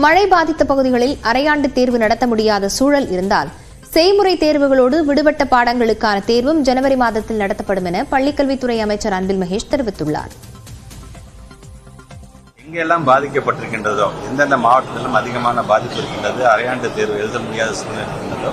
மழை பாதித்த பகுதிகளில் அரையாண்டு தேர்வு நடத்த முடியாத சூழல் இருந்தால் செய்முறை தேர்வுகளோடு விடுபட்ட பாடங்களுக்கான தேர்வும் ஜனவரி மாதத்தில் நடத்தப்படும் என பள்ளிக்கல்வித்துறை அமைச்சர் அன்பில் மகேஷ் தெரிவித்துள்ளார். எங்கெல்லாம் பாதிக்கப்பட்டிருக்கின்றதோ, எந்தெந்த மாவட்டத்திலும் அதிகமான பாதிப்பு இருக்கின்றது, அரையாண்டு தேர்வு எழுத முடியாத சூழ்நிலை இருக்கின்றதோ,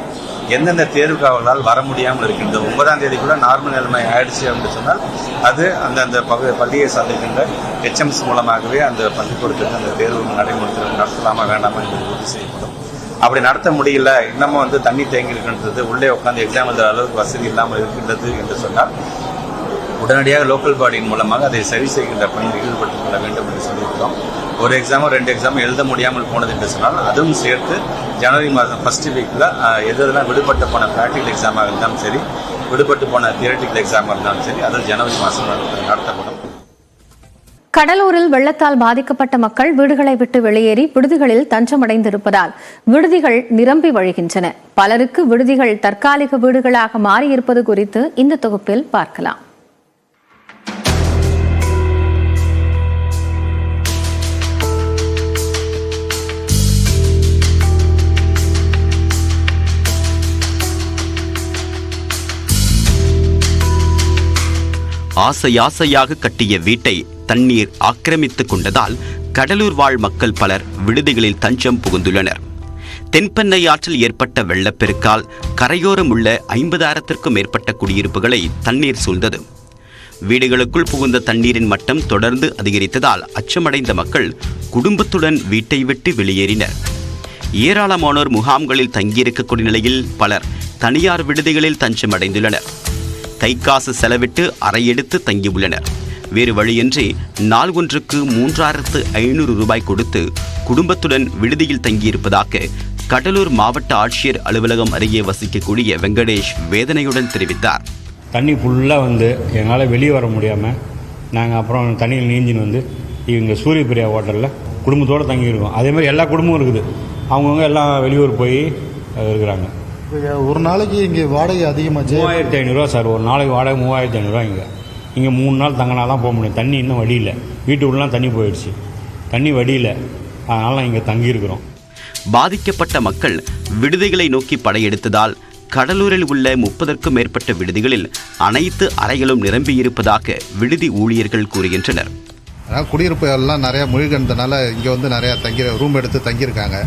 எந்தெந்த தேர்வுகாவலால் வர முடியாமல் இருக்கின்றதோ, 9ஆம் தேதி கூட நார்மல் நிலைமை ஆயிடுச்சு அப்படின்னு சொன்னால் அது அந்த பள்ளியை சார்ந்திருக்கின்ற HMS மூலமாகவே அந்த பள்ளிக்கூடத்துக்கு அந்த தேர்வு நடைமுறை நடத்தலாமா வேண்டாமா என்பது உறுதி செய்யப்படும். அப்படி நடத்த முடியல, இன்னமும் தண்ணி தேங்கி இருக்கின்றது, உள்ளே உட்காந்து எக்ஸாம் எழுதுற அளவுக்கு வசதி இல்லாமல் இருக்கின்றது என்று சொன்னால் உடனடியாக லோக்கல் பாடியின் மூலமாக அதை சரி செய்கின்ற பணியில் ஈடுபட்டுக் கொள்ள வேண்டும் என்று சொல்லியிருக்கிறோம். ஒரு எக்ஸாமோ 2 எக்ஸாமோ எழுத முடியாமல் போனது என்று சொன்னால் அதுவும் சேர்த்து ஜனவரி மாதம் ஃபர்ஸ்ட் வீக்கில் எதெல்லாம் விடுபட்டு போன ப்ராக்டிக்கல் எக்ஸாமாக இருந்தாலும் சரி, விடுபட்டு போன தியரட்டிக்கல் எக்ஸாமாக இருந்தாலும் சரி, அது ஜனவரி மாதம் நடத்தப்படும். கடலூரில் வெள்ளத்தால் பாதிக்கப்பட்ட மக்கள் வீடுகளை விட்டு வெளியேறி விடுதிகளில் தஞ்சமடைந்திருப்பதால் விடுதிகள் நிரம்பி வழிகின்றன. பலருக்கு விடுதிகள் தற்காலிக வீடுகளாக மாறியிருப்பது குறித்து இந்த தொகுப்பில் பார்க்கலாம். ஆசையாக கட்டிய வீட்டை தண்ணீர் ஆக்கிரமித்துக் கொண்டதால் கடலூர் வாழ் மக்கள் பலர் விடுதிகளில் தஞ்சம் புகுந்துள்ளனர். தென்பெண்ணை ஆற்றில் ஏற்பட்ட வெள்ளப்பெருக்கால் கரையோரம் உள்ள 50,000க்கும் மேற்பட்ட குடியிருப்புகளை தண்ணீர் சூழ்ந்தது. வீடுகளுக்குள் புகுந்த தண்ணீரின் மட்டம் தொடர்ந்து அதிகரித்ததால் அச்சமடைந்த மக்கள் குடும்பத்துடன் வீட்டை விட்டு வெளியேறினர். ஏராளமானோர் முகாம்களில் தங்கியிருக்கக்கூடிய நிலையில் பலர் தனியார் விடுதிகளில் தஞ்சமடைந்துள்ளனர். கைக்காசு செலவிட்டு அறையெடுத்து தங்கியுள்ளனர். வேறு வழியின்றி நாள் ஒன்றுக்கு 3,500 ரூபாய் கொடுத்து குடும்பத்துடன் விடுதியில் தங்கியிருப்பதாக கடலூர் மாவட்ட ஆட்சியர் அலுவலகம் அருகே வசிக்கக்கூடிய வெங்கடேஷ் வேதனையுடன் தெரிவித்தார். தண்ணி ஃபுல்லாக என்னால் வெளியே வர முடியாமல் நாங்கள் அப்புறம் தண்ணியில் நீஞ்சின்னு இவங்க சூரியபிரியா ஹோட்டலில் குடும்பத்தோடு தங்கியிருக்கோம். அதே மாதிரி எல்லா குடும்பமும் இருக்குது. அவங்கவுங்க எல்லாம் வெளியூர் போய் இருக்கிறாங்க. ஒரு நாளைக்கு இங்கே வாடகை அதிகமாக 3,500 சார். ஒரு நாளைக்கு வாடகை 3,500 இங்கே 3 நாள் தங்கினா தான் போக முடியும். தண்ணி இன்னும் வடியில், வீட்டுக்குள்ளலாம் தண்ணி போயிடுச்சு. தண்ணி வடியில், அதனால இங்கே தங்கியிருக்கிறோம். பாதிக்கப்பட்ட மக்கள் விடுதிகளை நோக்கி படையெடுத்ததால் கடலூரில் உள்ள 30க்கும் மேற்பட்ட விடுதிகளில் அனைத்து அறைகளும் நிரம்பியிருப்பதாக விடுதி ஊழியர்கள் கூறுகின்றனர். குடியிருப்பு எல்லாம் நிறையா மூழ்கினதுனால இங்கே நிறையா ரூம் எடுத்து தங்கியிருக்காங்க.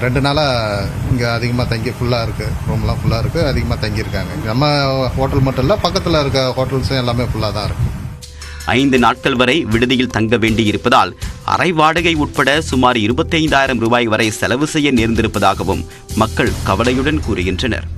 2 நாளாக இங்கே அதிகமாக ஃபுல்லாக இருக்குது. ரூம்லாம் ஃபுல்லாக இருக்குது, அதிகமாக தங்கியிருக்காங்க. நம்ம ஹோட்டல் மட்டும் இல்லை, பக்கத்தில் இருக்க ஹோட்டல்ஸும் எல்லாமே ஃபுல்லாக தான் இருக்குது. 5 நாட்கள் வரை விடுதியில் தங்க வேண்டியிருப்பதால் அறை வாடகை உட்பட சுமார் 25,000 ரூபாய் வரை செலவு செய்ய நேர்ந்திருப்பதாகவும் மக்கள் கவலையுடன் கூறுகின்றனர்.